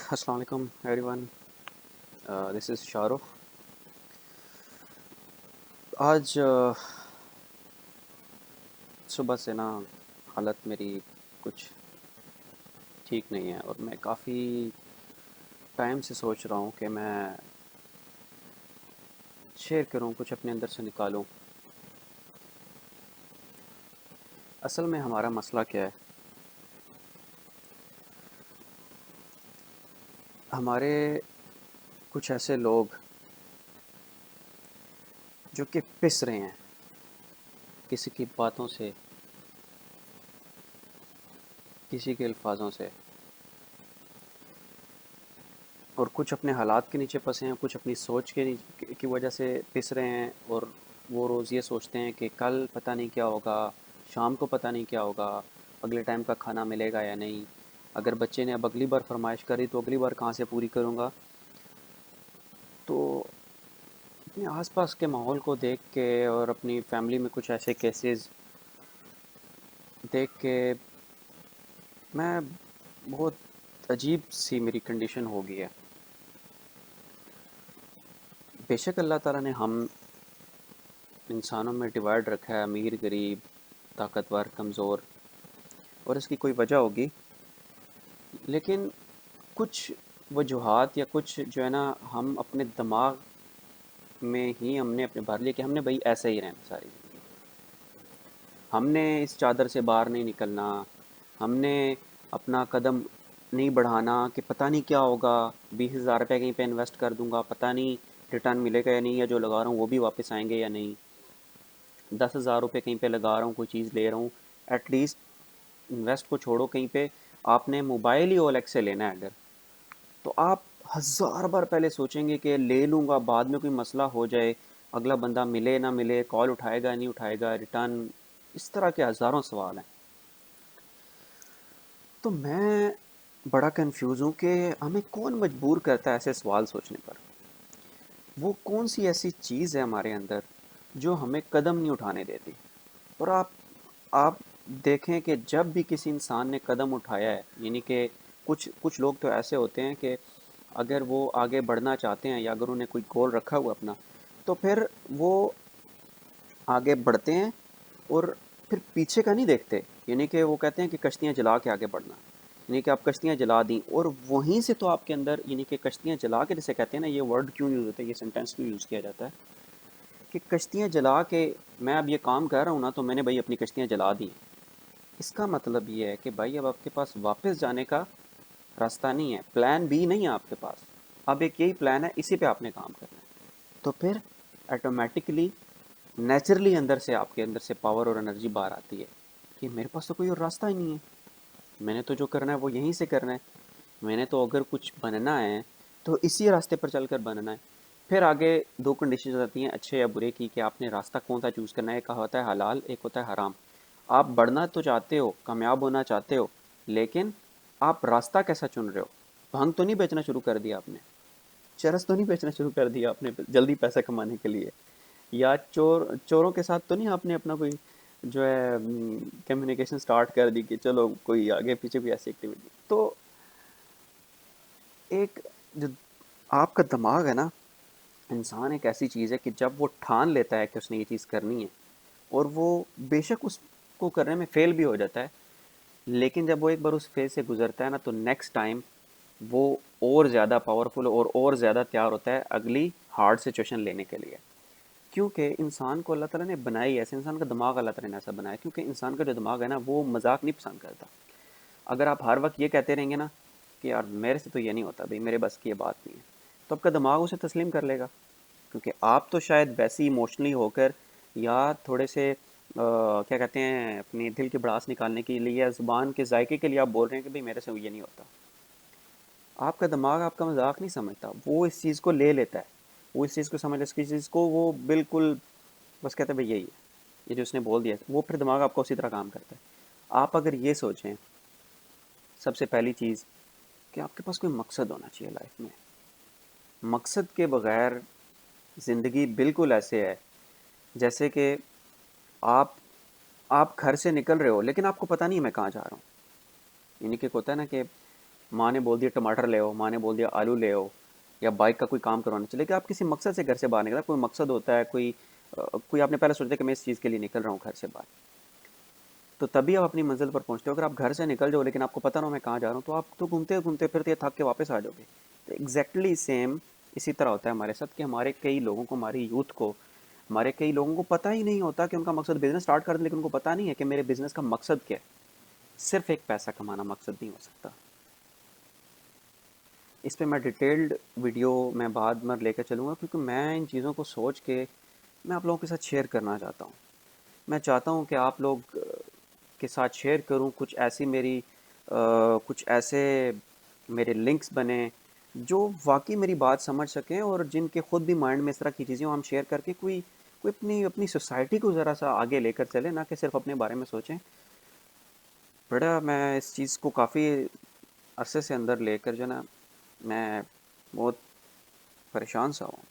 السلام علیکم every one. دس از شاہ رخ. آج صبح سے نا حالت میری کچھ ٹھیک نہیں ہے، اور میں کافی ٹائم سے سوچ رہا ہوں کہ میں شیئر کروں، کچھ اپنے اندر سے نکالوں. اصل میں ہمارا مسئلہ کیا ہے؟ ہمارے کچھ ایسے لوگ جو کہ پس رہے ہیں کسی کی باتوں سے، کسی کے الفاظوں سے، اور کچھ اپنے حالات کے نیچے پھنسے ہیں، کچھ اپنی سوچ کی وجہ سے پس رہے ہیں. اور وہ روز یہ سوچتے ہیں کہ کل پتہ نہیں کیا ہوگا، شام کو پتہ نہیں کیا ہوگا، اگلے ٹائم کا کھانا ملے گا یا نہیں، اگر بچے نے اب اگلی بار فرمائش کری تو اگلی بار کہاں سے پوری کروں گا. تو اپنے آس پاس کے ماحول کو دیکھ کے اور اپنی فیملی میں کچھ ایسے کیسز دیکھ کے میں بہت عجیب سی میری کنڈیشن ہو گئی ہے. بے شک اللہ تعالیٰ نے ہم انسانوں میں ڈیوائڈ رکھا ہے، امیر غریب، طاقتور کمزور، اور اس کی کوئی وجہ ہوگی. لیکن کچھ وجوہات یا کچھ جو ہے نا، ہم اپنے دماغ میں ہی ہم نے اپنے بھر لیا کہ ہم نے بھائی ایسے ہی رہنا ساری زندگی، ہم نے اس چادر سے باہر نہیں نکلنا، ہم نے اپنا قدم نہیں بڑھانا کہ پتہ نہیں کیا ہوگا. 20,000 روپے کہیں پہ انویسٹ کر دوں گا، پتہ نہیں ریٹرن ملے گا یا نہیں، یا جو لگا رہا ہوں وہ بھی واپس آئیں گے یا نہیں. 10,000 روپے کہیں پہ لگا رہا ہوں، کوئی چیز لے رہا ہوں، ایٹ لیسٹ انویسٹ کو چھوڑو، کہیں پہ آپ نے موبائل ہی OLX سے لینا ہے اگر، تو آپ 1000 بار پہلے سوچیں گے کہ لے لوں گا، بعد میں کوئی مسئلہ ہو جائے، اگلا بندہ ملے نہ ملے، کال اٹھائے گا نہیں اٹھائے گا، ریٹرن، اس طرح کے ہزاروں سوال ہیں. تو میں بڑا کنفیوز ہوں کہ ہمیں کون مجبور کرتا ہے ایسے سوال سوچنے پر. وہ کون سی ایسی چیز ہے ہمارے اندر جو ہمیں قدم نہیں اٹھانے دیتی. اور آپ دیکھیں کہ جب بھی کسی انسان نے قدم اٹھایا ہے، یعنی کہ کچھ لوگ تو ایسے ہوتے ہیں کہ اگر وہ آگے بڑھنا چاہتے ہیں یا اگر انہیں کوئی گول رکھا ہوا اپنا، تو پھر وہ آگے بڑھتے ہیں اور پھر پیچھے کا نہیں دیکھتے. یعنی کہ وہ کہتے ہیں کہ کشتیاں جلا کے آگے بڑھنا، یعنی کہ آپ کشتیاں جلا دیں اور وہیں سے تو آپ کے اندر، یعنی کہ کشتیاں جلا کے جسے کہتے ہیں نا، یہ ورڈ کیوں یوز ہوتا ہے، یہ سینٹینس کیوں یوز کیا جاتا ہے کہ کشتیاں جلا کے میں اب یہ کام کر رہا ہوں نا، تو میں نے بھائی اپنی کشتیاں جلا دی. اس کا مطلب یہ ہے کہ بھائی اب آپ کے پاس واپس جانے کا راستہ نہیں ہے، پلان بی نہیں ہے آپ کے پاس، اب ایک یہی پلان ہے، اسی پہ آپ نے کام کرنا ہے. تو پھر ایٹومیٹکلی نیچرلی اندر سے آپ کے اندر سے پاور اور انرجی باہر آتی ہے کہ میرے پاس تو کوئی اور راستہ ہی نہیں ہے، میں نے تو جو کرنا ہے وہ یہیں سے کرنا ہے، میں نے تو اگر کچھ بننا ہے تو اسی راستے پر چل کر بننا ہے. پھر آگے دو کنڈیشنز آتی ہیں اچھے یا برے کی، کہ آپ نے راستہ کون سا چوز کرنا ہے. ایک ہوتا ہے حلال، ایک ہوتا ہے حرام. آپ بڑھنا تو چاہتے ہو، کامیاب ہونا چاہتے ہو، لیکن آپ راستہ کیسا چن رہے ہو. بھنگ تو نہیں بیچنا شروع کر دیا آپ نے، چرس تو نہیں بیچنا شروع کر دیا آپ نے جلدی پیسہ کمانے کے لیے، یا چوروں کے ساتھ تو نہیں آپ نے اپنا کوئی جو ہے کمیونیکیشن سٹارٹ کر دی کہ چلو کوئی آگے پیچھے بھی ایسی ایکٹیویٹی. تو ایک جو آپ کا دماغ ہے نا، انسان ایک ایسی چیز ہے کہ جب وہ ٹھان لیتا ہے کہ اس نے یہ چیز کرنی ہے، اور وہ بے شک اس کو کرنے میں فیل بھی ہو جاتا ہے، لیکن جب وہ ایک بار اس فیز سے گزرتا ہے نا، تو نیکسٹ ٹائم وہ اور زیادہ پاورفل اور زیادہ تیار ہوتا ہے اگلی ہارڈ سچویشن لینے کے لیے. کیونکہ انسان کو اللہ تعالیٰ نے بنائی ایسے، انسان کا دماغ اللہ تعالیٰ نے ایسا بنایا کیونکہ انسان کا جو دماغ ہے نا، وہ مذاق نہیں پسند کرتا. اگر آپ ہر وقت یہ کہتے رہیں گے نا کہ یار میرے سے تو یہ نہیں ہوتا، بھائی میرے بس کی یہ بات نہیں ہے، تو آپ کا دماغ اسے تسلیم کر لے گا. کیونکہ آپ تو شاید ویسے ہی ایموشنلی ہو کر، یا تھوڑے سے کیا کہتے ہیں، اپنی دل کی بڑاس نکالنے کے لیے یا زبان کے ذائقے کے لیے آپ بول رہے ہیں کہ بھائی میرے سے یہ نہیں ہوتا. آپ کا دماغ آپ کا مذاق نہیں سمجھتا، وہ اس چیز کو لے لیتا ہے، وہ اس چیز کو سمجھ، اس کی چیز کو وہ بالکل بس کہتا ہے بھائی یہی ہے، یہ جو اس نے بول دیا، وہ پھر دماغ آپ کو اسی طرح کام کرتا ہے. آپ اگر یہ سوچیں سب سے پہلی چیز کہ آپ کے پاس کوئی مقصد ہونا چاہیے لائف میں. مقصد کے بغیر زندگی بالکل ایسے ہے جیسے کہ آپ آپ گھر سے نکل رہے ہو لیکن آپ کو پتہ نہیں ہے میں کہاں جا رہا ہوں. یعنی کہ ہوتا ہے نا کہ ماں نے بول دیا ٹماٹر لے آؤ، ماں نے بول دیا آلو لے آؤ، یا بائک کا کوئی کام کروانا چلے کہ آپ کسی مقصد سے گھر سے باہر نکلا، کوئی مقصد ہوتا ہے، کوئی آپ نے پہلے سوچا کہ میں اس چیز کے لیے نکل رہا ہوں گھر سے باہر، تو تبھی آپ اپنی منزل پر پہنچتے ہو۔ اگر آپ گھر سے نکل جاؤ لیکن آپ کو پتہ نہ ہو میں کہاں جا رہا ہوں، تو آپ تو گھومتے گھومتے پھرتے تھک کے واپس آ جاؤ گے۔ تو ایگزیکٹلی سیم اسی طرح ہوتا ہے ہمارے ساتھ کہ ہمارے کئی لوگوں کو، ہماری یوتھ کو، ہمارے کئی لوگوں کو پتہ ہی نہیں ہوتا کہ ان کا مقصد بزنس اسٹارٹ کر دیں، لیکن ان کو پتہ نہیں ہے کہ میرے بزنس کا مقصد کیا ہے۔ صرف ایک پیسہ کمانا مقصد نہیں ہو سکتا۔ اس پہ میں ڈیٹیلڈ ویڈیو میں بعد میں لے کے چلوں گا، کیونکہ میں ان چیزوں کو سوچ کے میں آپ لوگوں کے ساتھ شیئر کرنا چاہتا ہوں۔ میں چاہتا ہوں کہ آپ لوگ کے ساتھ شیئر کروں کچھ ایسے میرے لنکس بنیں جو واقعی میری بات سمجھ سکیں، اور جن کے خود بھی مائنڈ میں اس طرح کی چیزیں ہم شیئر کر کے کوئی اپنی سوسائٹی کو ذرا سا آگے لے کر چلے، نہ کہ صرف اپنے بارے میں سوچیں۔ بڑا میں اس چیز کو کافی عرصے سے اندر لے کر جو نا، میں بہت پریشان سا ہوں۔